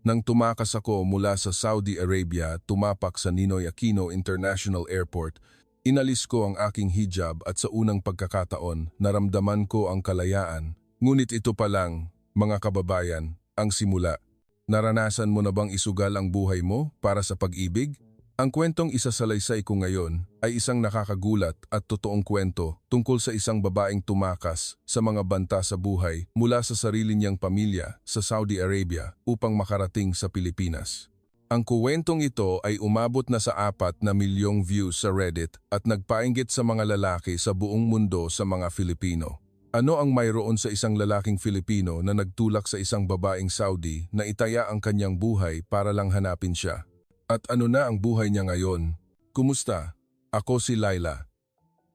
Nang tumakas ako mula sa Saudi Arabia, tumapak sa Ninoy Aquino International Airport, inalis ko ang aking hijab at sa unang pagkakataon, naramdaman ko ang kalayaan. Ngunit ito pa lang, mga kababayan, ang simula. Naranasan mo na bang isugal ang buhay mo para sa pag-ibig? Ang kwentong isasalaysay ko ngayon ay isang nakakagulat at totoong kwento tungkol sa isang babaeng tumakas sa mga banta sa buhay mula sa sarili niyang pamilya sa Saudi Arabia upang makarating sa Pilipinas. Ang kwentong ito ay umabot na sa 4 na milyong views sa Reddit at nagpainggit sa mga lalaki sa buong mundo sa mga Filipino. Ano ang mayroon sa isang lalaking Filipino na nagtulak sa isang babaeng Saudi na itaya ang kanyang buhay para lang hanapin siya? At ano na ang buhay niya ngayon? Kumusta? Ako si Laila.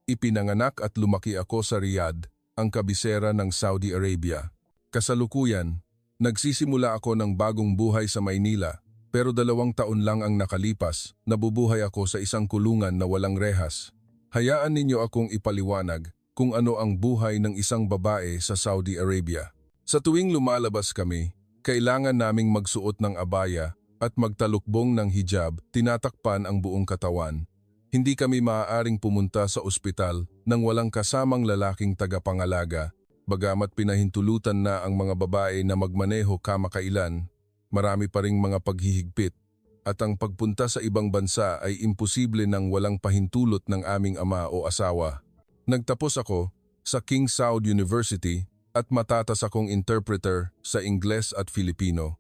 Ipinanganak at lumaki ako sa Riyadh, ang kabisera ng Saudi Arabia. Kasalukuyan, nagsisimula ako ng bagong buhay sa Maynila, pero 2 taon lang ang nakalipas, nabubuhay ako sa isang kulungan na walang rehas. Hayaan ninyo akong ipaliwanag kung ano ang buhay ng isang babae sa Saudi Arabia. Sa tuwing lumalabas kami, kailangan naming magsuot ng abaya at magtalukbong ng hijab, tinatakpan ang buong katawan. Hindi kami maaaring pumunta sa ospital nang walang kasamang lalaking tagapangalaga, bagamat pinahintulutan na ang mga babae na magmaneho kamakailan, marami pa ring mga paghihigpit, at ang pagpunta sa ibang bansa ay imposible nang walang pahintulot ng aming ama o asawa. Nagtapos ako sa King Saud University at matatas akong interpreter sa Ingles at Filipino.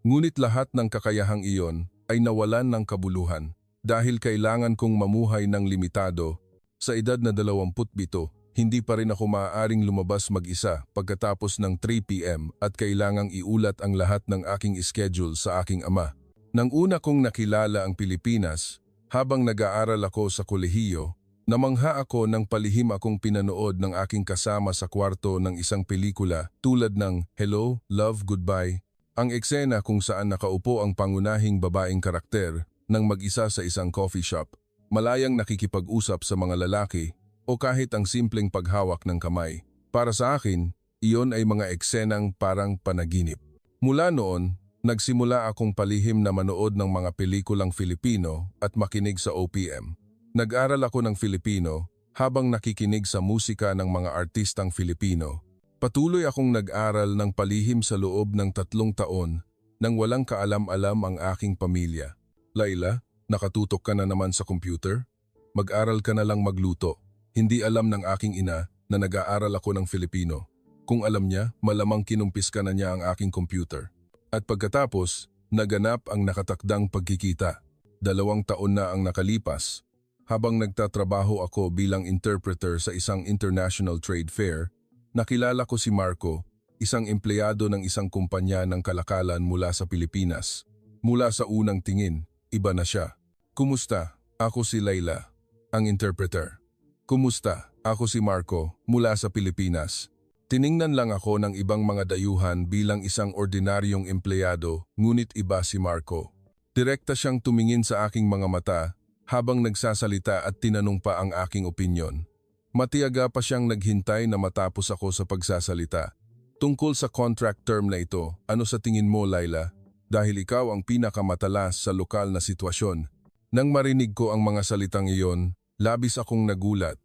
Ngunit lahat ng kakayahang iyon ay nawalan ng kabuluhan dahil kailangan kong mamuhay ng limitado. Sa edad na 27, hindi pa rin ako maaaring lumabas mag-isa pagkatapos ng 3 p.m. at kailangang iulat ang lahat ng aking schedule sa aking ama. Nang una kong nakilala ang Pilipinas, habang nag-aaral ako sa kolehiyo, namangha ako nang palihim akong pinanood ng aking kasama sa kwarto ng isang pelikula tulad ng Hello, Love, Goodbye. Ang eksena kung saan nakaupo ang pangunahing babaeng karakter nang mag-isa sa isang coffee shop, malayang nakikipag-usap sa mga lalaki o kahit ang simpleng paghawak ng kamay. Para sa akin, iyon ay mga eksenang parang panaginip. Mula noon, nagsimula akong palihim na manood ng mga pelikulang Filipino at makinig sa OPM. Nag-aral ako ng Filipino habang nakikinig sa musika ng mga artistang Filipino. Patuloy akong nag-aral ng palihim sa loob ng 3 taon nang walang kaalam-alam ang aking pamilya. Laila, nakatutok ka na naman sa computer? Mag-aral ka na lang magluto. Hindi alam ng aking ina na nag-aaral ako ng Filipino. Kung alam niya, malamang kinumpis ka na niya ang aking computer. At pagkatapos, naganap ang nakatakdang pagkikita. 2 taon na ang nakalipas. Habang nagtatrabaho ako bilang interpreter sa isang international trade fair, nakilala ko si Marco, isang empleyado ng isang kumpanya ng kalakalan mula sa Pilipinas. Mula sa unang tingin, iba na siya. Kumusta? Ako si Laila, ang interpreter. Kumusta? Ako si Marco, mula sa Pilipinas. Tiningnan lang ako ng ibang mga dayuhan bilang isang ordinaryong empleyado, ngunit iba si Marco. Direkta siyang tumingin sa aking mga mata habang nagsasalita at tinanong pa ang aking opinyon. Matiyaga pa siyang naghintay na matapos ako sa pagsasalita. Tungkol sa contract term na ito, ano sa tingin mo, Laila? Dahil ikaw ang pinakamatalas sa lokal na sitwasyon. Nang marinig ko ang mga salitang iyon, labis akong nagulat.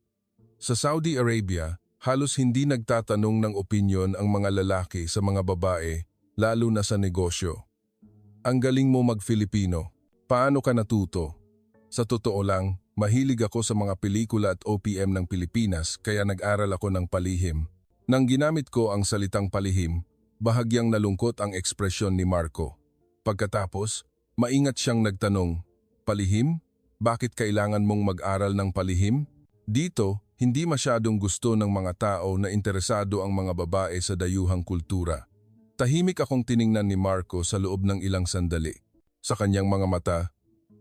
Sa Saudi Arabia, halos hindi nagtatanong ng opinyon ang mga lalaki sa mga babae, lalo na sa negosyo. Ang galing mo mag-Filipino. Paano ka natuto? Sa totoo lang, mahilig ako sa mga pelikula at OPM ng Pilipinas kaya nag-aral ako ng palihim. Nang ginamit ko ang salitang palihim, bahagyang nalungkot ang ekspresyon ni Marco. Pagkatapos, maingat siyang nagtanong, "Palihim? Bakit kailangan mong mag-aral ng palihim?" Dito, hindi masyadong gusto ng mga tao na interesado ang mga babae sa dayuhang kultura. Tahimik akong tiningnan ni Marco sa loob ng ilang sandali. Sa kanyang mga mata,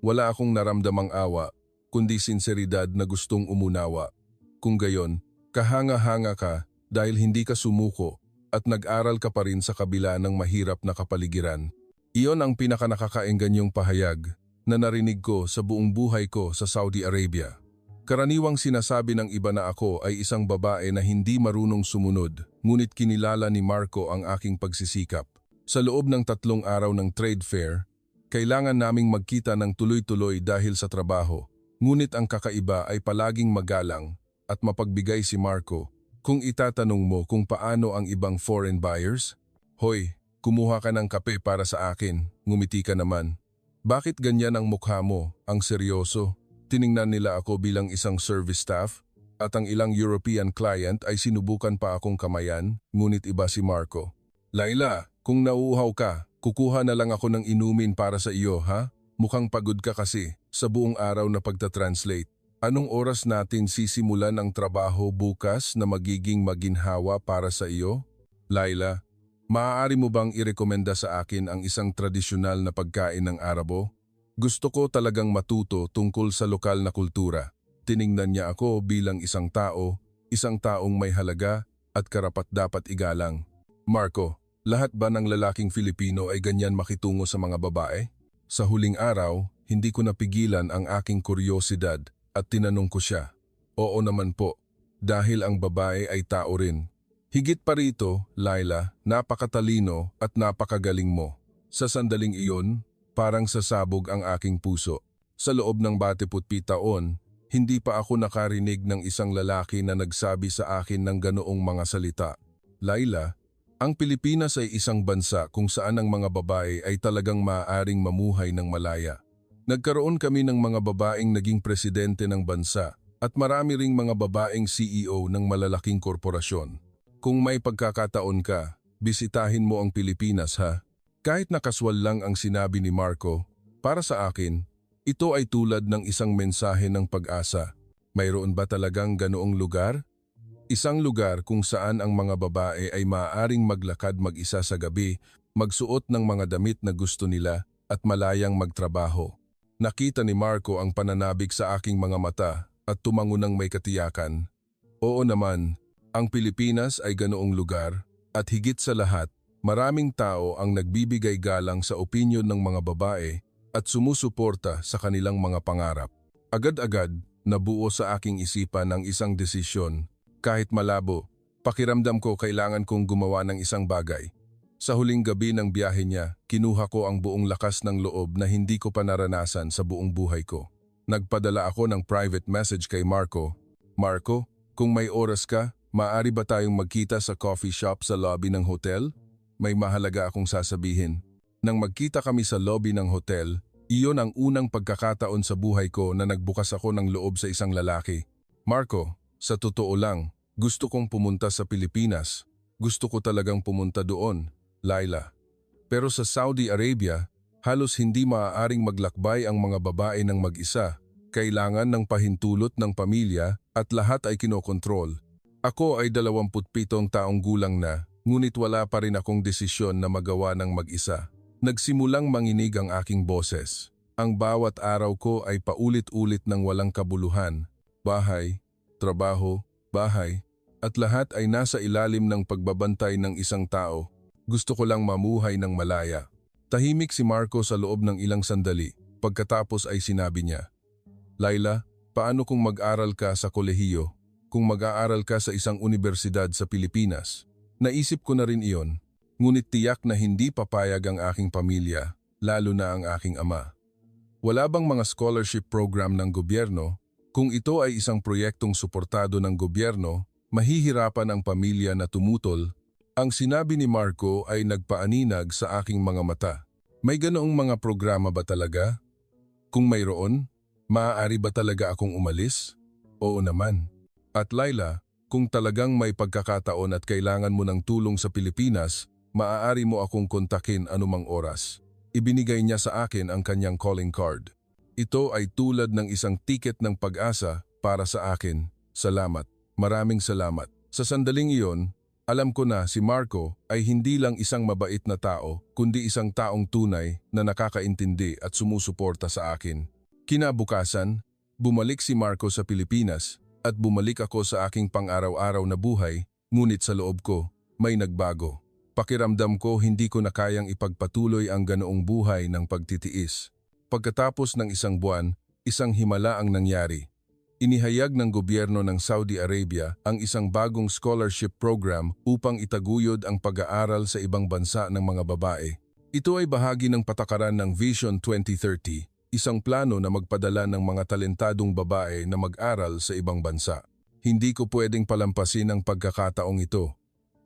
wala akong naramdamang awa, kundi sinseridad na gustong umunawa. Kung gayon, kahanga-hanga ka dahil hindi ka sumuko at nag-aral ka pa rin sa kabila ng mahirap na kapaligiran. Iyon ang pinakanakakaengganyong pahayag na narinig ko sa buong buhay ko sa Saudi Arabia. Karaniwang sinasabi ng iba na ako ay isang babae na hindi marunong sumunod, ngunit kinilala ni Marco ang aking pagsisikap. Sa loob ng 3 araw ng trade fair, kailangan naming magkita ng tuloy-tuloy dahil sa trabaho. Ngunit ang kakaiba ay palaging magalang at mapagbigay si Marco. Kung itatanong mo kung paano ang ibang foreign buyers, "Hoy, kumuha ka ng kape para sa akin," ngumiti ka naman. "Bakit ganyan ang mukha mo? Ang seryoso." Tiningnan nila ako bilang isang service staff at ang ilang European client ay sinubukan pa akong kamayan, ngunit iba si Marco. "Laila, kung nauuhaw ka, kukuha na lang ako ng inumin para sa iyo, ha? Mukhang pagod ka kasi sa buong araw na pagta-translate. Anong oras natin sisimulan ang trabaho bukas na magiging maginhawa para sa iyo?" "Laila, maaari mo bang irekomenda sa akin ang isang tradisyonal na pagkain ng Arabo? Gusto ko talagang matuto tungkol sa lokal na kultura." Tiningnan niya ako bilang isang taong may halaga at karapat-dapat igalang. "Marco, lahat ba ng lalaking Filipino ay ganyan makitungo sa mga babae?" Sa huling araw, hindi ko napigilan ang aking kuryosidad at tinanong ko siya. "Oo naman po, dahil ang babae ay tao rin. Higit pa rito, Laila, napakatalino at napakagaling mo." Sa sandaling iyon, parang sasabog ang aking puso. Sa loob ng 27 taon, hindi pa ako nakarinig ng isang lalaki na nagsabi sa akin ng ganoong mga salita. "Laila, ang Pilipinas ay isang bansa kung saan ang mga babae ay talagang maaaring mamuhay ng malaya. Nagkaroon kami ng mga babaeng naging presidente ng bansa at marami ring mga babaeng CEO ng malalaking korporasyon. Kung may pagkakataon ka, bisitahin mo ang Pilipinas, ha?" Kahit nakaswal lang ang sinabi ni Marco, para sa akin, ito ay tulad ng isang mensahe ng pag-asa. Mayroon ba talagang ganoong lugar? Isang lugar kung saan ang mga babae ay maaaring maglakad mag-isa sa gabi, magsuot ng mga damit na gusto nila at malayang magtrabaho. Nakita ni Marco ang pananabik sa aking mga mata at tumango ng may katiyakan. "Oo naman, ang Pilipinas ay ganoong lugar at higit sa lahat, maraming tao ang nagbibigay galang sa opinyon ng mga babae at sumusuporta sa kanilang mga pangarap." Agad-agad, nabuo sa aking isipan ang isang desisyon. Kahit malabo, pakiramdam ko kailangan kong gumawa ng isang bagay. Sa huling gabi ng biyahe niya, kinuha ko ang buong lakas ng loob na hindi ko pa naranasan sa buong buhay ko. Nagpadala ako ng private message kay Marco. "Marco, kung may oras ka, maaari ba tayong magkita sa coffee shop sa lobby ng hotel? May mahalaga akong sasabihin." Nang magkita kami sa lobby ng hotel, iyon ang unang pagkakataon sa buhay ko na nagbukas ako ng loob sa isang lalaki. "Marco, sa totoo lang, gusto kong pumunta sa Pilipinas. Gusto ko talagang pumunta doon, Laila. Pero sa Saudi Arabia, halos hindi maaaring maglakbay ang mga babae ng mag-isa. Kailangan ng pahintulot ng pamilya at lahat ay kinokontrol. Ako ay 27 taong gulang na, ngunit wala pa rin akong desisyon na magawa ng mag-isa." Nagsimulang manginig ang aking boses. Ang bawat araw ko ay paulit-ulit ng walang kabuluhan. Bahay, trabaho, bahay, at lahat ay nasa ilalim ng pagbabantay ng isang tao. Gusto ko lang mamuhay ng malaya. Tahimik si Marco sa loob ng ilang sandali. Pagkatapos ay sinabi niya, "Laila, paano kung mag-aral ka sa kolehiyo? Kung mag-aaral ka sa isang universidad sa Pilipinas?" Naisip ko na rin iyon. Ngunit tiyak na hindi papayag ang aking pamilya, lalo na ang aking ama. Wala bang mga scholarship program ng gobyerno? Kung ito ay isang proyektong suportado ng gobyerno, mahihirapan ang pamilya na tumutol. Ang sinabi ni Marco ay nagpaaninag sa aking mga mata. May ganoong mga programa ba talaga? Kung mayroon, maaari ba talaga akong umalis? Oo naman. At Laila, kung talagang may pagkakataon at kailangan mo ng tulong sa Pilipinas, maaari mo akong kontakin anumang oras. Ibinigay niya sa akin ang kanyang calling card. Ito ay tulad ng isang tiket ng pag-asa para sa akin. Salamat. Maraming salamat. Sa sandaling iyon, alam ko na si Marco ay hindi lang isang mabait na tao, kundi isang taong tunay na nakakaintindi at sumusuporta sa akin. Kinabukasan, bumalik si Marco sa Pilipinas at bumalik ako sa aking pang-araw-araw na buhay, ngunit sa loob ko, may nagbago. Pakiramdam ko hindi ko na kayang ipagpatuloy ang ganoong buhay ng pagtitiis. Pagkatapos ng isang buwan, isang himala ang nangyari. Inihayag ng gobyerno ng Saudi Arabia ang isang bagong scholarship program upang itaguyod ang pag-aaral sa ibang bansa ng mga babae. Ito ay bahagi ng patakaran ng Vision 2030, isang plano na magpadala ng mga talentadong babae na mag-aral sa ibang bansa. Hindi ko pwedeng palampasin ang pagkakataong ito.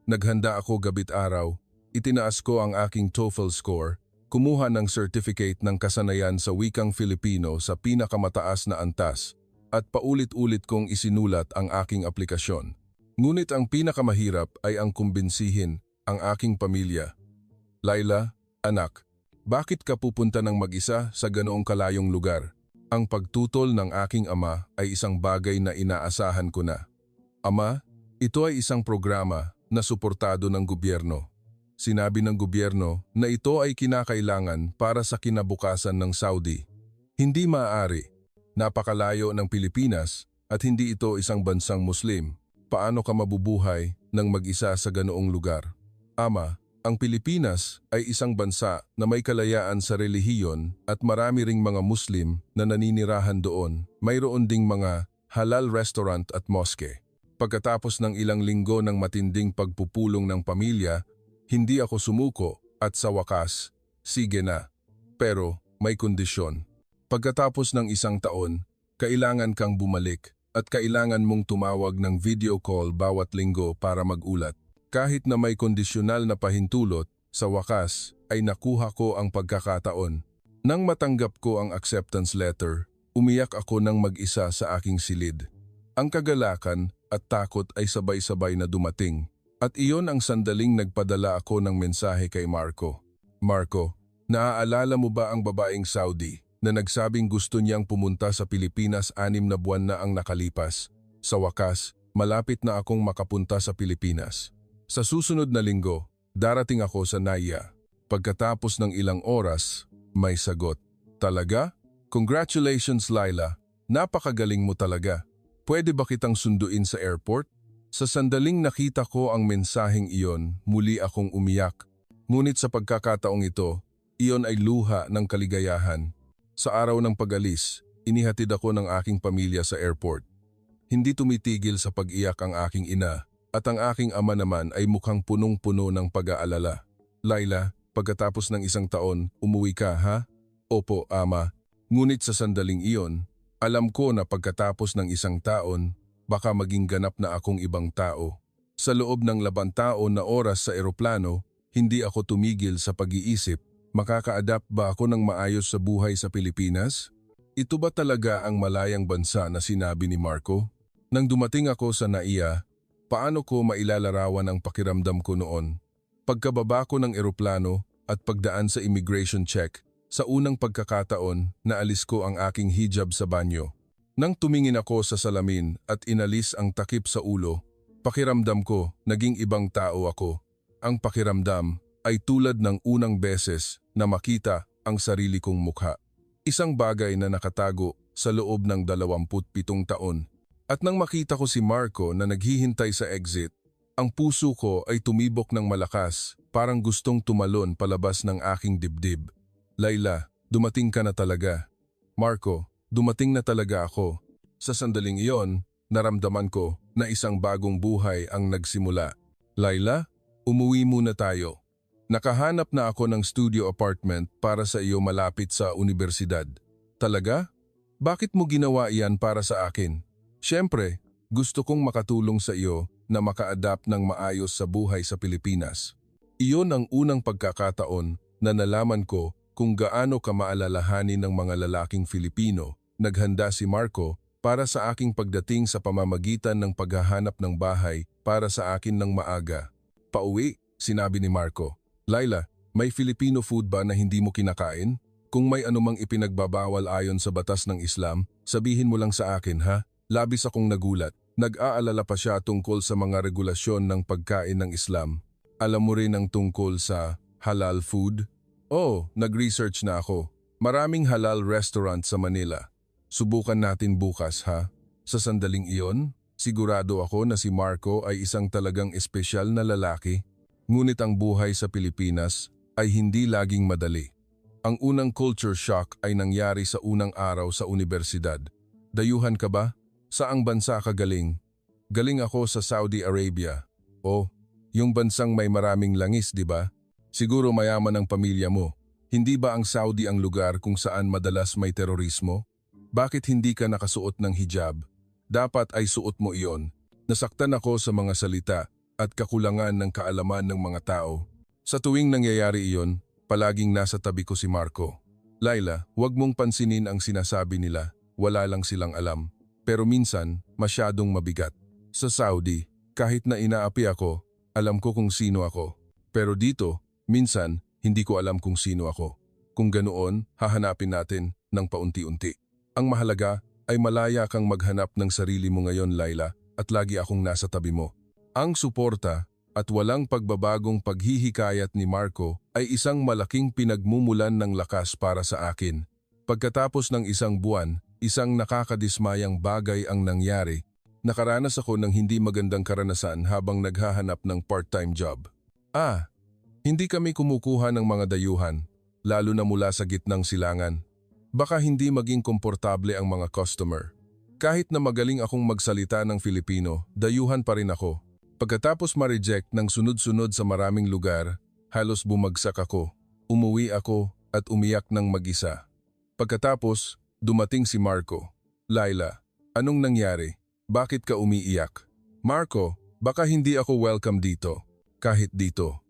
Naghanda ako gabit araw, itinaas ko ang aking TOEFL score, kumuha ng certificate ng kasanayan sa wikang Filipino sa pinakamataas na antas, at paulit-ulit kong isinulat ang aking aplikasyon. Ngunit ang pinakamahirap ay ang kumbinsihin ang aking pamilya. Laila, anak, bakit ka pupunta ng mag-isa sa ganoong kalayong lugar? Ang pagtutol ng aking ama ay isang bagay na inaasahan ko na. Ama, ito ay isang programa na suportado ng gobyerno. Sinabi ng gobyerno na ito ay kinakailangan para sa kinabukasan ng Saudi. Hindi maaari. Napakalayo ng Pilipinas at hindi ito isang bansang Muslim. Paano ka mabubuhay ng mag-isa sa ganoong lugar? Ama, ang Pilipinas ay isang bansa na may kalayaan sa relihiyon at marami ring mga Muslim na naninirahan doon. Mayroon ding mga halal restaurant at mosque. Pagkatapos ng ilang linggo ng matinding pagpupulong ng pamilya, hindi ako sumuko at sa wakas, sige na. Pero may kondisyon. Pagkatapos ng isang taon, kailangan kang bumalik at kailangan mong tumawag ng video call bawat linggo para mag-ulat. Kahit na may kondisyonal na pahintulot, sa wakas ay nakuha ko ang pagkakataon. Nang matanggap ko ang acceptance letter, umiyak ako ng mag-isa sa aking silid. Ang kagalakan at takot ay sabay-sabay na dumating. At iyon ang sandaling nagpadala ako ng mensahe kay Marco. Marco, naaalala mo ba ang babaeng Saudi na nagsabing gusto niyang pumunta sa Pilipinas 6 na buwan na ang nakalipas? Sa wakas, malapit na akong makapunta sa Pilipinas. Sa susunod na linggo, darating ako sa Naya. Pagkatapos ng ilang oras, may sagot. Talaga? Congratulations, Laila. Napakagaling mo talaga. Pwede ba kitang sunduin sa airport? Sa sandaling nakita ko ang mensaheng iyon, muli akong umiyak. Ngunit sa pagkakataong ito, iyon ay luha ng kaligayahan. Sa araw ng pag-alis, inihatid ako ng aking pamilya sa airport. Hindi tumitigil sa pag-iyak ang aking ina at ang aking ama naman ay mukhang punong-puno ng pag-aalala. Laila, pagkatapos ng isang taon, umuwi ka ha? Opo, ama. Ngunit sa sandaling iyon, alam ko na pagkatapos ng isang taon, baka maging ganap na akong ibang tao. Sa loob ng 8 taon na oras sa eroplano, hindi ako tumigil sa pag-iisip, makaka-adapt ba ako ng maayos sa buhay sa Pilipinas? Ito ba talaga ang malayang bansa na sinabi ni Marco? Nang dumating ako sa Naiya, paano ko mailalarawan ang pakiramdam ko noon? Pagkababa ko ng eroplano at pagdaan sa immigration check, sa unang pagkakataon, naalis ko ang aking hijab sa banyo. Nang tumingin ako sa salamin at inalis ang takip sa ulo, pakiramdam ko naging ibang tao ako. Ang pakiramdam ay tulad ng unang beses na makita ang sarili kong mukha. Isang bagay na nakatago sa loob ng 27 taon. At nang makita ko si Marco na naghihintay sa exit, ang puso ko ay tumibok ng malakas, parang gustong tumalon palabas ng aking dibdib. Laila, dumating ka na talaga. Marco, dumating na talaga ako. Sa sandaling iyon, naramdaman ko na isang bagong buhay ang nagsimula. Laila, umuwi muna tayo. Nakahanap na ako ng studio apartment para sa iyo malapit sa universidad. Talaga? Bakit mo ginawa iyan para sa akin? Siyempre, gusto kong makatulong sa iyo na maka-adapt ng maayos sa buhay sa Pilipinas. Iyon ang unang pagkakataon na nalaman ko kung gaano ka maalalahanin ng mga lalaking Filipino. Naghanda si Marco para sa aking pagdating sa pamamagitan ng paghahanap ng bahay para sa akin ng maaga. Pauwi, sinabi ni Marco. Laila, may Filipino food ba na hindi mo kinakain? Kung may anumang ipinagbabawal ayon sa batas ng Islam, sabihin mo lang sa akin ha? Labis akong nagulat. Nag-aalala pa siya tungkol sa mga regulasyon ng pagkain ng Islam. Alam mo rin ang tungkol sa halal food? Oh, nag-research na ako. Maraming halal restaurant sa Manila. Subukan natin bukas ha? Sa sandaling iyon, sigurado ako na si Marco ay isang talagang espesyal na lalaki. Ngunit ang buhay sa Pilipinas ay hindi laging madali. Ang unang culture shock ay nangyari sa unang araw sa unibersidad. Dayuhan ka ba? Saang bansa ka galing? Galing ako sa Saudi Arabia. Oh, yung bansang may maraming langis, di ba? Siguro mayaman ang pamilya mo. Hindi ba ang Saudi ang lugar kung saan madalas may terorismo? Bakit hindi ka nakasuot ng hijab? Dapat ay suot mo iyon. Nasaktan ako sa mga salita at kakulangan ng kaalaman ng mga tao. Sa tuwing nangyayari iyon, palaging nasa tabi ko si Marco. Laila, huwag mong pansinin ang sinasabi nila. Wala lang silang alam. Pero minsan, masyadong mabigat. Sa Saudi, kahit na inaapi ako, alam ko kung sino ako. Pero dito, minsan, hindi ko alam kung sino ako. Kung ganoon, hahanapin natin ng paunti-unti. Ang mahalaga ay malaya kang maghanap ng sarili mo ngayon, Laila, at lagi akong nasa tabi mo. Ang suporta at walang pagbabagong paghihikayat ni Marco ay isang malaking pinagmumulan ng lakas para sa akin. Pagkatapos ng isang buwan, isang nakakadismayang bagay ang nangyari. Nakaranas ako ng hindi magandang karanasan habang naghahanap ng part-time job. Hindi kami kumukuha ng mga dayuhan, lalo na mula sa gitnang silangan. Baka hindi maging komportable ang mga customer. Kahit na magaling akong magsalita ng Filipino, dayuhan pa rin ako. Pagkatapos ma-reject ng sunod-sunod sa maraming lugar, halos bumagsak ako. Umuwi ako at umiyak ng mag-isa. Pagkatapos, dumating si Marco. Laila, anong nangyari? Bakit ka umiiyak? Marco, baka hindi ako welcome dito. Kahit dito.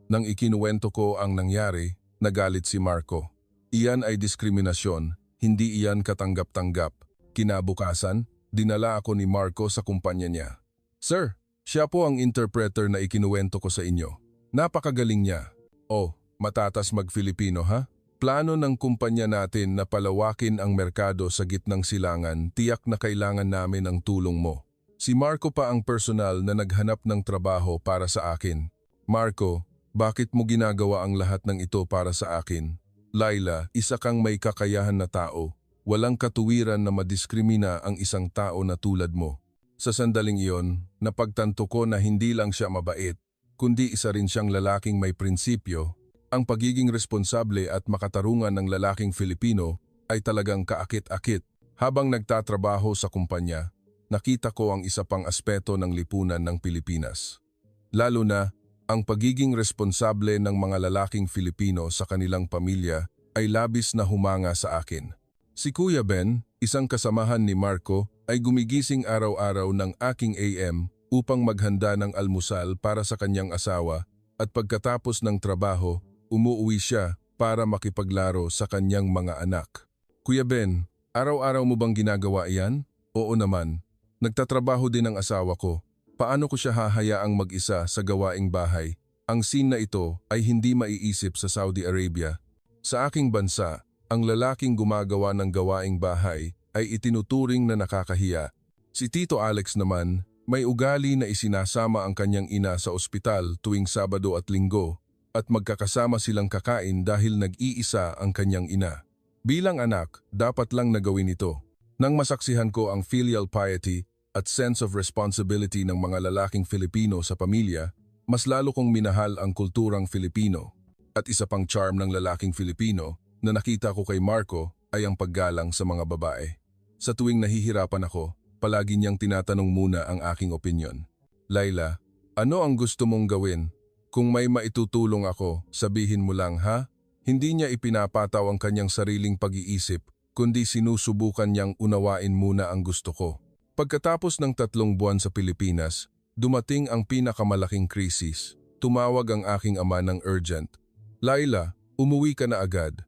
Nang ikinuwento ko ang nangyari, nagalit si Marco. Iyan ay diskriminasyon, hindi iyan katanggap-tanggap. Kinabukasan, dinala ako ni Marco sa kumpanya niya. Sir, siya po ang interpreter na ikinuwento ko sa inyo. Napakagaling niya. Oh, matatas mag-Filipino ha? Plano ng kumpanya natin na palawakin ang merkado sa gitnang silangan, tiyak na kailangan namin ang tulong mo. Si Marco pa ang personal na naghanap ng trabaho para sa akin. Marco, bakit mo ginagawa ang lahat ng ito para sa akin? Laila, isa kang may kakayahan na tao. Walang katuwiran na madiskrimina ang isang tao na tulad mo. Sa sandaling iyon, napagtanto ko na hindi lang siya mabait, kundi isa rin siyang lalaking may prinsipyo. Ang pagiging responsable at makatarungan ng lalaking Filipino ay talagang kaakit-akit. Habang nagtatrabaho sa kumpanya, nakita ko ang isa pang aspeto ng lipunan ng Pilipinas. Lalo na, ang pagiging responsable ng mga lalaking Filipino sa kanilang pamilya ay labis na humanga sa akin. Si Kuya Ben, isang kasamahan ni Marco, ay gumigising araw-araw ng aking AM upang maghanda ng almusal para sa kanyang asawa at pagkatapos ng trabaho, umuwi siya para makipaglaro sa kanyang mga anak. Kuya Ben, araw-araw mo bang ginagawa iyan? Oo naman. Nagtatrabaho din ang asawa ko. Paano ko siya hahayaang mag-isa sa gawaing bahay? Ang scene na ito ay hindi maiisip sa Saudi Arabia. Sa aking bansa, ang lalaking gumagawa ng gawaing bahay ay itinuturing na nakakahiya. Si Tito Alex naman, may ugali na isinasama ang kanyang ina sa ospital tuwing Sabado at Linggo at magkakasama silang kakain dahil nag-iisa ang kanyang ina. Bilang anak, dapat lang nagawin ito. Nang masaksihan ko ang filial piety at sense of responsibility ng mga lalaking Filipino sa pamilya, mas lalo kong minahal ang kulturang Filipino. At isa pang charm ng lalaking Filipino na nakita ko kay Marco ay ang paggalang sa mga babae. Sa tuwing nahihirapan ako, palagi niyang tinatanong muna ang aking opinyon. Laila, ano ang gusto mong gawin? Kung may maitutulong ako, sabihin mo lang ha? Hindi niya ipinapataw ang kanyang sariling pag-iisip, kundi sinusubukan niyang unawain muna ang gusto ko. Pagkatapos ng 3 buwan sa Pilipinas, dumating ang pinakamalaking krisis. Tumawag ang aking ama ng urgent. Laila, umuwi ka na agad.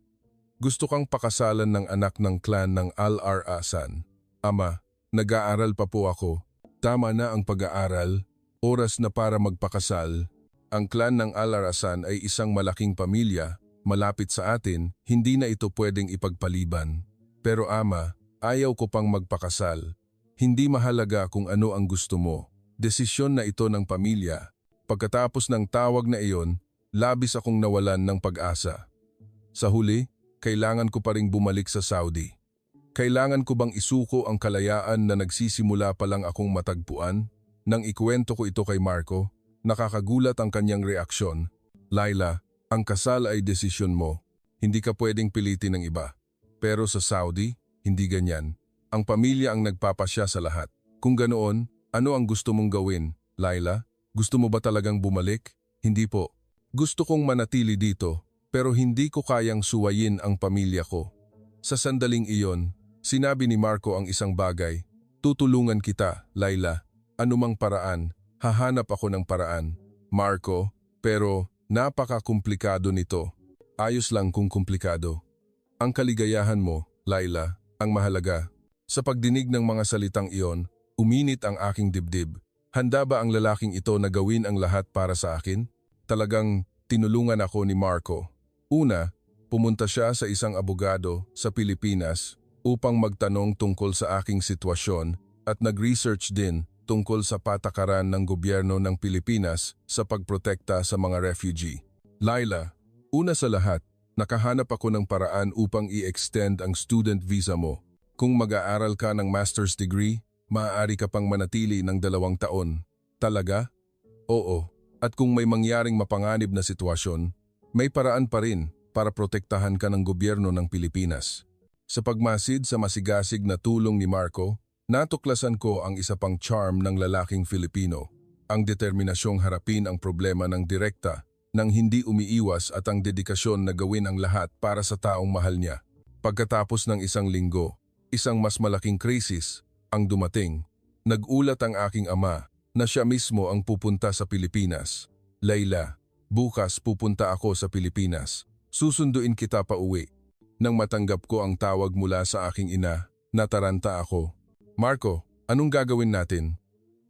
Gusto kang pakasalan ng anak ng clan ng Al-Arasan. Ama, nag-aaral pa po ako. Tama na ang pag-aaral. Oras na para magpakasal. Ang clan ng Al-Arasan ay isang malaking pamilya. Malapit sa atin, hindi na ito pwedeng ipagpaliban. Pero ama, ayaw ko pang magpakasal. Hindi mahalaga kung ano ang gusto mo. Desisyon na ito ng pamilya. Pagkatapos ng tawag na iyon, labis akong nawalan ng pag-asa. Sa huli, kailangan ko pa ring bumalik sa Saudi. Kailangan ko bang isuko ang kalayaan na nagsisimula pa lang akong matagpuan? Nang ikuwento ko ito kay Marco, nakakagulat ang kanyang reaksyon. Laila, ang kasal ay desisyon mo. Hindi ka pwedeng pilitin ng iba. Pero sa Saudi, hindi ganyan. Ang pamilya ang nagpapasya sa lahat. Kung ganoon, ano ang gusto mong gawin, Laila? Gusto mo ba talagang bumalik? Hindi po. Gusto kong manatili dito, pero hindi ko kayang suwayin ang pamilya ko. Sa sandaling iyon, sinabi ni Marco ang isang bagay. Tutulungan kita, Laila. Anumang paraan, hahanap ako ng paraan. Marco, pero napaka-komplikado nito. Ayos lang kung komplikado. Ang kaligayahan mo, Laila, ang mahalaga. Sa pagdinig ng mga salitang iyon, uminit ang aking dibdib. Handa ba ang lalaking ito na gawin ang lahat para sa akin? Talagang tinulungan ako ni Marco. Una, pumunta siya sa isang abogado sa Pilipinas upang magtanong tungkol sa aking sitwasyon at nag-research din tungkol sa patakaran ng gobyerno ng Pilipinas sa pagprotekta sa mga refugee. Laila, una sa lahat, nakahanap ako ng paraan upang i-extend ang student visa mo. Kung mag-aaral ka ng master's degree, maaari ka pang manatili ng 2 taon. Talaga? Oo. At kung may mangyaring mapanganib na sitwasyon, may paraan pa rin para protektahan ka ng gobyerno ng Pilipinas. Sa pagmasid sa masigasig na tulong ni Marco, natuklasan ko ang isa pang charm ng lalaking Filipino, ang determinasyong harapin ang problema ng direkta, nang hindi umiiwas at ang dedikasyon na gawin ang lahat para sa taong mahal niya. Pagkatapos ng 1 linggo, isang mas malaking krisis ang dumating. Nag-ulat ang aking ama na siya mismo ang pupunta sa Pilipinas. Laila, bukas pupunta ako sa Pilipinas. Susunduin kita pa uwi. Nang matanggap ko ang tawag mula sa aking ina, nataranta ako. Marco, anong gagawin natin?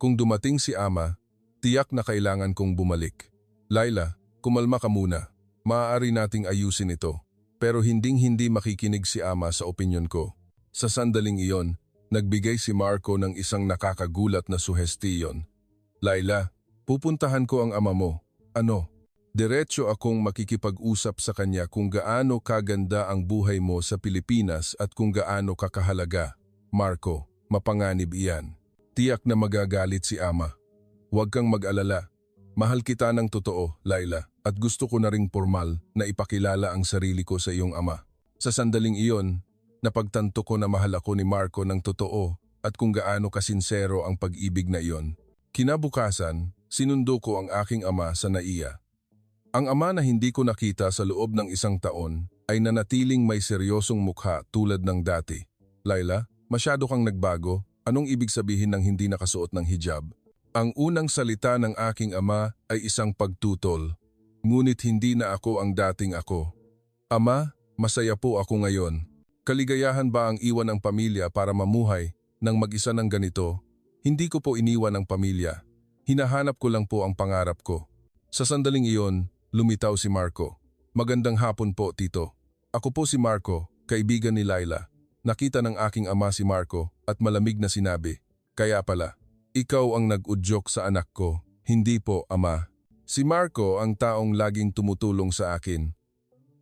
Kung dumating si ama, tiyak na kailangan kong bumalik. Laila, kumalma ka muna. Maaari nating ayusin ito. Pero hinding-hindi makikinig si ama sa opinyon ko. Sa sandaling iyon, nagbigay si Marco ng isang nakakagulat na suhestiyon. Laila, pupuntahan ko ang ama mo. Ano? Diretso akong makikipag-usap sa kanya kung gaano kaganda ang buhay mo sa Pilipinas at kung gaano kakahalaga. Marco, mapanganib iyan. Tiyak na magagalit si ama. Huwag kang mag-alala. Mahal kita ng totoo, Laila, at gusto ko na ring formal na ipakilala ang sarili ko sa iyong ama. Sa sandaling iyon, napagtanto ko na mahal ako ni Marco ng totoo at kung gaano kasinsero ang pag-ibig na iyon. Kinabukasan, sinundo ko ang aking ama sa NAIA. Ang ama na hindi ko nakita sa loob ng 1 taon ay nanatiling may seryosong mukha tulad ng dati. Laila, masyado kang nagbago. Anong ibig sabihin ng hindi nakasuot ng hijab? Ang unang salita ng aking ama ay isang pagtutol. Ngunit hindi na ako ang dating ako. Ama, masaya po ako ngayon. Kaligayahan ba ang iwan ng pamilya para mamuhay ng mag-isa ng ganito? Hindi ko po iniwan ang pamilya. Hinahanap ko lang po ang pangarap ko. Sa sandaling iyon, lumitaw si Marco. Magandang hapon po, Tito. Ako po si Marco, kaibigan ni Laila. Nakita ng aking ama si Marco at malamig na sinabi, "Kaya pala, ikaw ang nag-udyok sa anak ko, hindi po, ama." Si Marco ang taong laging tumutulong sa akin.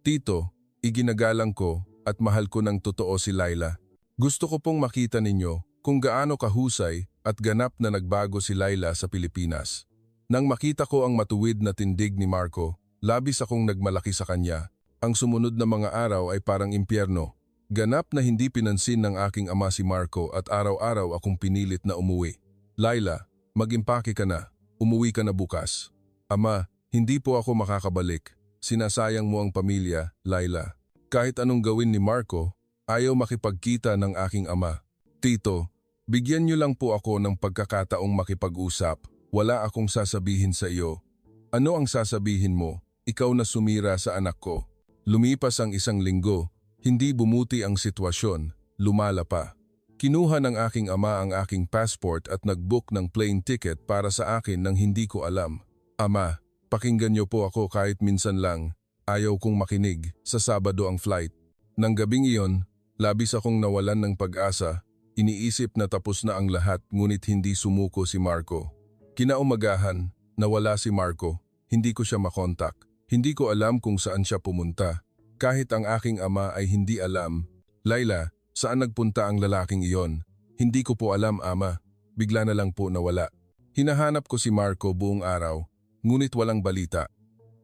Tito, iginagalang ko at mahal ko ng totoo si Laila. Gusto ko pong makita ninyo kung gaano kahusay at ganap na nagbago si Laila sa Pilipinas. Nang makita ko ang matuwid na tindig ni Marco, labis akong nagmalaki sa kanya. Ang sumunod na mga araw ay parang impyerno. Ganap na hindi pinansin ng aking ama si Marco at araw-araw akong pinilit na umuwi. Laila, mag-impake ka na. Umuwi ka na bukas. Ama, hindi po ako makakabalik. Sinasayang mo ang pamilya, Laila. Kahit anong gawin ni Marco, ayaw makipagkita ng aking ama. Tito, bigyan niyo lang po ako ng pagkakataong makipag-usap. Wala akong sasabihin sa iyo. Ano ang sasabihin mo? Ikaw na sumira sa anak ko. Lumipas ang 1 linggo, hindi bumuti ang sitwasyon, lumala pa. Kinuha ng aking ama ang aking passport at nag-book ng plane ticket para sa akin nang hindi ko alam. Ama, pakinggan niyo po ako kahit minsan lang. Ayaw kong makinig, sa Sabado ang flight. Nang gabing iyon, labis akong nawalan ng pag-asa. Iniisip na tapos na ang lahat ngunit hindi sumuko si Marco. Kinaumagahan, nawala si Marco. Hindi ko siya makontak. Hindi ko alam kung saan siya pumunta. Kahit ang aking ama ay hindi alam. Laila, saan nagpunta ang lalaking iyon? Hindi ko po alam, ama. Bigla na lang po nawala. Hinahanap ko si Marco buong araw, ngunit walang balita.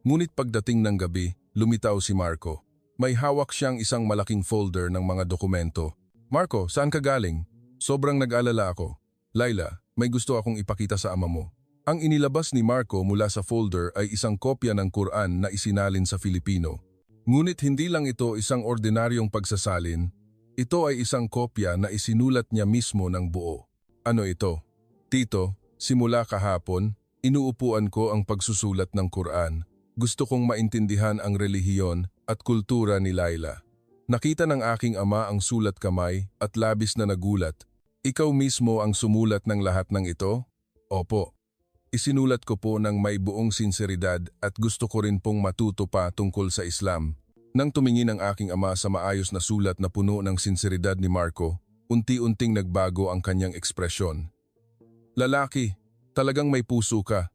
Ngunit pagdating ng gabi, lumitaw si Marco. May hawak siyang isang malaking folder ng mga dokumento. Marco, saan ka galing? Sobrang nag-alala ako. Laila, may gusto akong ipakita sa ama mo. Ang inilabas ni Marco mula sa folder ay isang kopya ng Quran na isinalin sa Filipino. Ngunit hindi lang ito isang ordinaryong pagsasalin, ito ay isang kopya na isinulat niya mismo ng buo. Ano ito? Tito, simula kahapon, inuupuan ko ang pagsusulat ng Quran. Gusto kong maintindihan ang relihiyon at kultura ni Laila. Nakita ng aking ama ang sulat kamay at labis na nagulat. Ikaw mismo ang sumulat ng lahat ng ito? Opo. Isinulat ko po ng may buong sinseridad at gusto ko rin pong matuto pa tungkol sa Islam. Nang tumingin ang aking ama sa maayos na sulat na puno ng sinseridad ni Marco, unti-unting nagbago ang kanyang ekspresyon. Lalaki, talagang may puso ka.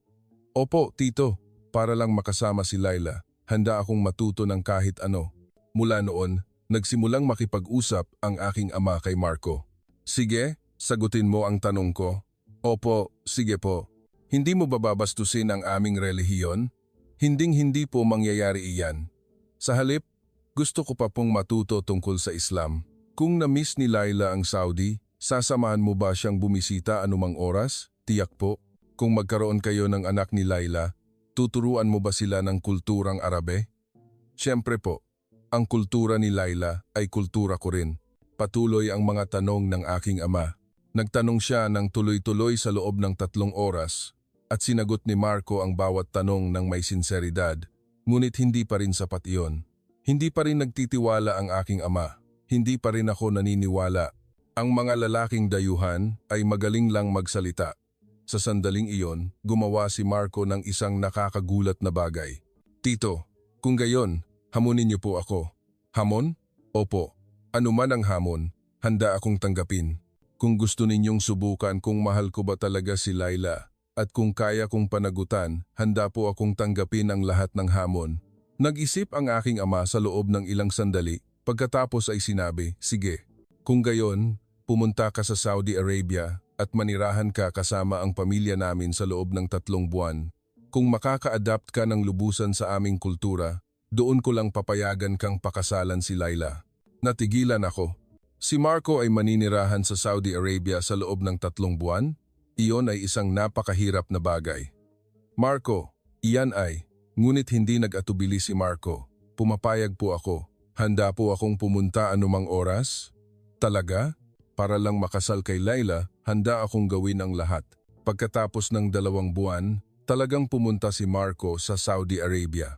Opo, tito, para lang makasama si Laila, handa akong matuto ng kahit ano. Mula noon, nagsimulang makipag-usap ang aking ama kay Marco. Sige, sagutin mo ang tanong ko. Opo, sige po. Hindi mo bababastusin ang aming relihiyon? Hinding-hindi po mangyayari iyan. Sa halip, gusto ko pa pong matuto tungkol sa Islam. Kung na-miss ni Laila ang Saudi, sasamahan mo ba siyang bumisita anumang oras? Tiyak po. Kung magkaroon kayo ng anak ni Laila, tuturuan mo ba sila ng kulturang Arabe? Siyempre po. Ang kultura ni Laila ay kultura ko rin. Patuloy ang mga tanong ng aking ama. Nagtanong siya ng tuloy-tuloy sa loob ng 3 oras at sinagot ni Marco ang bawat tanong ng may sinseridad. Ngunit hindi pa rin sapat iyon. Hindi pa rin nagtitiwala ang aking ama. Hindi pa rin ako naniniwala. Ang mga lalaking dayuhan ay magaling lang magsalita. Sa sandaling iyon, gumawa si Marco ng isang nakakagulat na bagay. Tito, kung gayon, hamunin niyo po ako. Hamon? Opo. Ano man ang hamon, handa akong tanggapin. Kung gusto ninyong subukan kung mahal ko ba talaga si Laila at kung kaya kong panagutan, handa po akong tanggapin ang lahat ng hamon. Nag-isip ang aking ama sa loob ng ilang sandali, pagkatapos ay sinabi, sige. Kung gayon, pumunta ka sa Saudi Arabia at manirahan ka kasama ang pamilya namin sa loob ng 3 buwan. Kung makaka-adapt ka ng lubusan sa aming kultura, doon ko lang papayagan kang pakasalan si Laila. Natigilan ako. Si Marco ay maninirahan sa Saudi Arabia sa loob ng 3 buwan? Iyon ay isang napakahirap na bagay. Marco, iyan ay. Ngunit hindi nag-atubili si Marco. Pumapayag po ako. Handa po akong pumunta anumang oras? Talaga? Para lang makasal kay Laila, handa akong gawin ang lahat. Pagkatapos ng 2 buwan, talagang pumunta si Marco sa Saudi Arabia.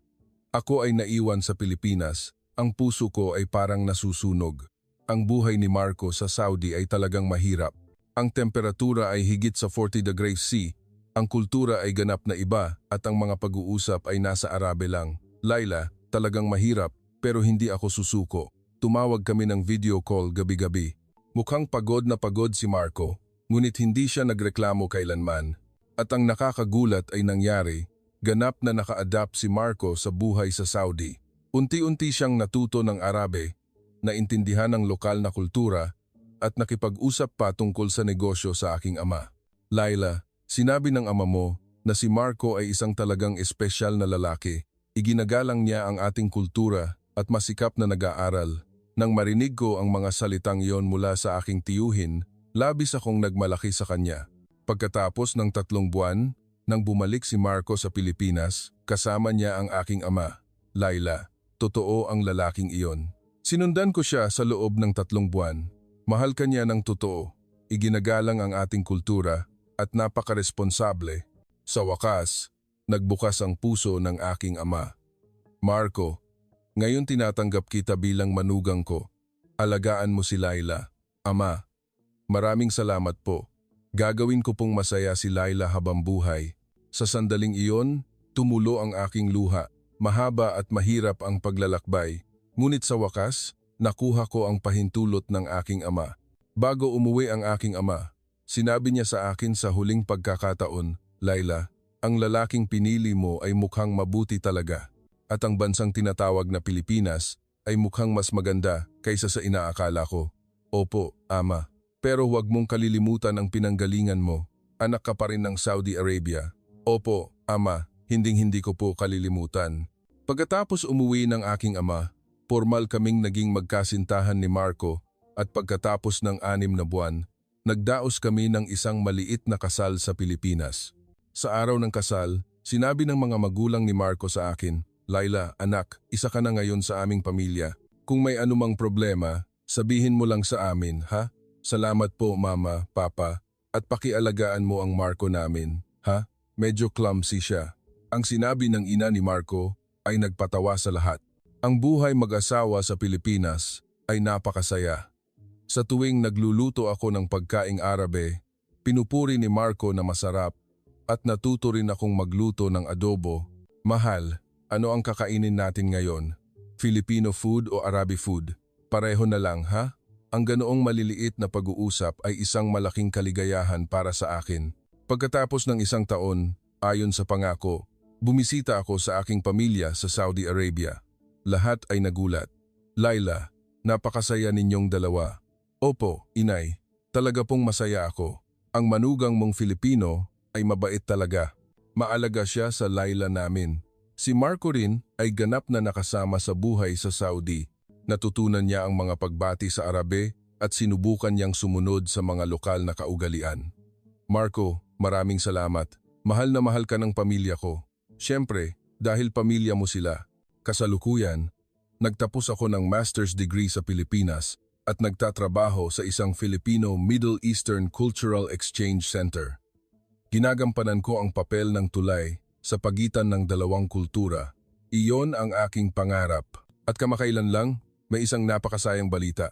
Ako ay naiwan sa Pilipinas, ang puso ko ay parang nasusunog. Ang buhay ni Marco sa Saudi ay talagang mahirap. Ang temperatura ay higit sa 40 degrees C, ang kultura ay ganap na iba at ang mga pag-uusap ay nasa Arabe lang. Laila, talagang mahirap pero hindi ako susuko. Tumawag kami ng video call gabi-gabi. Mukhang pagod na pagod si Marco, ngunit hindi siya nagreklamo kailanman. At ang nakakagulat ay nangyari. Ganap na naka-adapt si Marco sa buhay sa Saudi. Unti-unti siyang natuto ng Arabe, naintindihan ng lokal na kultura, at nakipag-usap pa tungkol sa negosyo sa aking ama. Laila, sinabi ng ama mo na si Marco ay isang talagang espesyal na lalaki. Iginagalang niya ang ating kultura at masikap na nag-aaral. Nang marinig ko ang mga salitang iyon mula sa aking tiyuhin, labis akong nagmalaki sa kanya. Pagkatapos ng 3 buwan, nang bumalik si Marco sa Pilipinas, kasama niya ang aking ama, Laila. Totoo ang lalaking iyon. Sinundan ko siya sa loob ng 3 buwan. Mahal ka niya ng totoo. Iginagalang ang ating kultura at napakaresponsable. Sa wakas, nagbukas ang puso ng aking ama. Marco, ngayon tinatanggap kita bilang manugang ko. Alagaan mo si Laila. Ama, maraming salamat po. Gagawin ko pong masaya si Laila habang buhay. Sa sandaling iyon, tumulo ang aking luha. Mahaba at mahirap ang paglalakbay. Ngunit sa wakas, nakuha ko ang pahintulot ng aking ama. Bago umuwi ang aking ama, sinabi niya sa akin sa huling pagkakataon, Laila, ang lalaking pinili mo ay mukhang mabuti talaga. At ang bansang tinatawag na Pilipinas ay mukhang mas maganda kaysa sa inaakala ko. Opo, ama. Pero huwag mong kalilimutan ang pinanggalingan mo. Anak ka pa rin ng Saudi Arabia. Opo, ama, hinding-hindi ko po kalilimutan. Pagkatapos umuwi ng aking ama, formal kaming naging magkasintahan ni Marco At pagkatapos ng 6 na buwan, nagdaos kami ng isang maliit na kasal sa Pilipinas. Sa araw ng kasal, sinabi ng mga magulang ni Marco sa akin, "Laila, anak, isa ka na ngayon sa aming pamilya. Kung may anumang problema, sabihin mo lang sa amin, ha? Salamat po, Mama, Papa, at pakialagaan mo ang Marco namin, ha?" Medyo clumsy siya. Ang sinabi ng ina ni Marco ay nagpatawa sa lahat. Ang buhay mag-asawa sa Pilipinas ay napakasaya. Sa tuwing nagluluto ako ng pagkaing Arabe, pinupuri ni Marco na masarap at natuto rin akong magluto ng adobo. "Mahal, ano ang kakainin natin ngayon? Filipino food o Arabi food? Pareho na lang, ha?" Ang ganoong maliliit na pag-uusap ay isang malaking kaligayahan para sa akin. Pagkatapos ng 1 taon, ayon sa pangako, bumisita ako sa aking pamilya sa Saudi Arabia. Lahat ay nagulat. "Laila, napakasaya ninyong dalawa." "Opo, inay. Talaga pong masaya ako. Ang manugang mong Filipino ay mabait talaga. Maalaga siya sa Laila namin." Si Marco rin ay ganap na nakasama sa buhay sa Saudi. Natutunan niya ang mga pagbati sa Arabe at sinubukan niyang sumunod sa mga lokal na kaugalian. "Marco, maraming salamat. Mahal na mahal ka ng pamilya ko. Siyempre, dahil pamilya mo sila." Kasalukuyan, nagtapos ako ng master's degree sa Pilipinas at nagtatrabaho sa isang Filipino Middle Eastern Cultural Exchange Center. Ginagampanan ko ang papel ng tulay sa pagitan ng dalawang kultura. Iyon ang aking pangarap. At kamakailan lang, may isang napakasayang balita.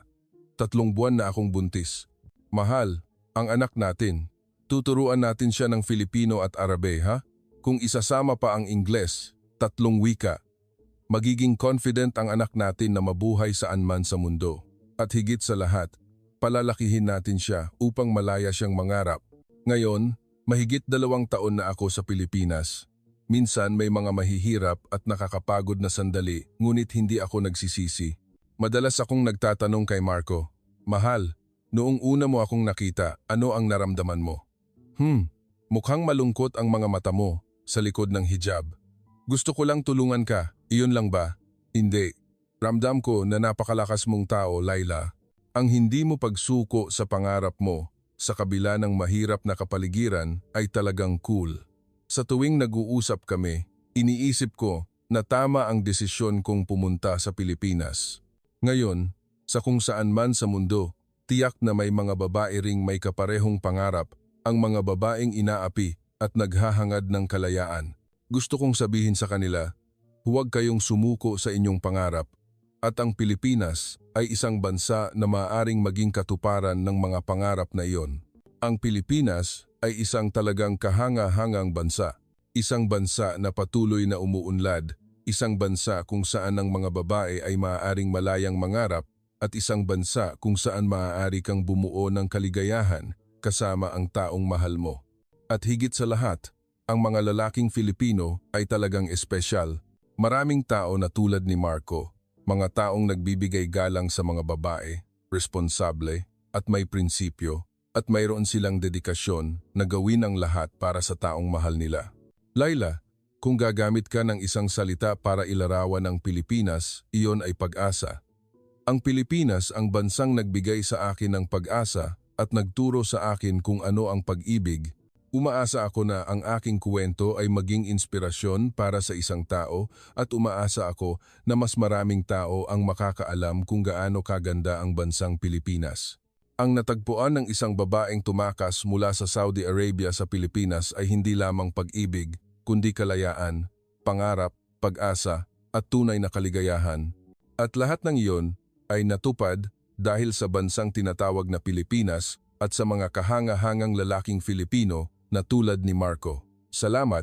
3 buwan na akong buntis. "Mahal, ang anak natin. Tuturuan natin siya ng Filipino at Arabe, ha? Kung isasama pa ang Ingles, 3 wika. Magiging confident ang anak natin na mabuhay saan man sa mundo. At higit sa lahat, palalakihin natin siya upang malaya siyang mangarap." Ngayon, mahigit 2 taon na ako sa Pilipinas. Minsan may mga mahihirap at nakakapagod na sandali, ngunit hindi ako nagsisisi. Madalas akong nagtatanong kay Marco, "Mahal, noong una mo akong nakita, ano ang naramdaman mo?" Mukhang malungkot ang mga mata mo sa likod ng hijab. "Gusto ko lang tulungan ka, iyon lang ba?" "Hindi. Ramdam ko na napakalakas mong tao, Laila. Ang hindi mo pagsuko sa pangarap mo sa kabila ng mahirap na kapaligiran ay talagang cool." Sa tuwing nag-uusap kami, iniisip ko na tama ang desisyon kong pumunta sa Pilipinas. Ngayon, sa kung saan man sa mundo, tiyak na may mga babae ring may kaparehong pangarap, ang mga babaeng inaapi at naghahangad ng kalayaan. Gusto kong sabihin sa kanila, huwag kayong sumuko sa inyong pangarap. At ang Pilipinas ay isang bansa na maaaring maging katuparan ng mga pangarap na iyon. Ang Pilipinas ay isang talagang kahanga-hangang bansa. Isang bansa na patuloy na umuunlad. Isang bansa kung saan ang mga babae ay maaaring malayang mangarap at isang bansa kung saan maaari kang bumuo ng kaligayahan kasama ang taong mahal mo. At higit sa lahat, ang mga lalaking Filipino ay talagang espesyal. Maraming tao na tulad ni Marco. Mga taong nagbibigay galang sa mga babae, responsable at may prinsipyo, at mayroon silang dedikasyon na gawin ang lahat para sa taong mahal nila. Laila, kung gagamit ka ng isang salita para ilarawan ang Pilipinas, iyon ay pag-asa. Ang Pilipinas ang bansang nagbigay sa akin ng pag-asa at nagturo sa akin kung ano ang pag-ibig. Umaasa ako na ang aking kwento ay maging inspirasyon para sa isang tao at umaasa ako na mas maraming tao ang makakaalam kung gaano kaganda ang bansang Pilipinas. Ang natagpuan ng isang babaeng tumakas mula sa Saudi Arabia sa Pilipinas ay hindi lamang pag-ibig, kundi kalayaan, pangarap, pag-asa at tunay na kaligayahan. At lahat ng iyon ay natupad dahil sa bansang tinatawag na Pilipinas at sa mga kahanga-hangang lalaking Filipino na tulad ni Marco. Salamat.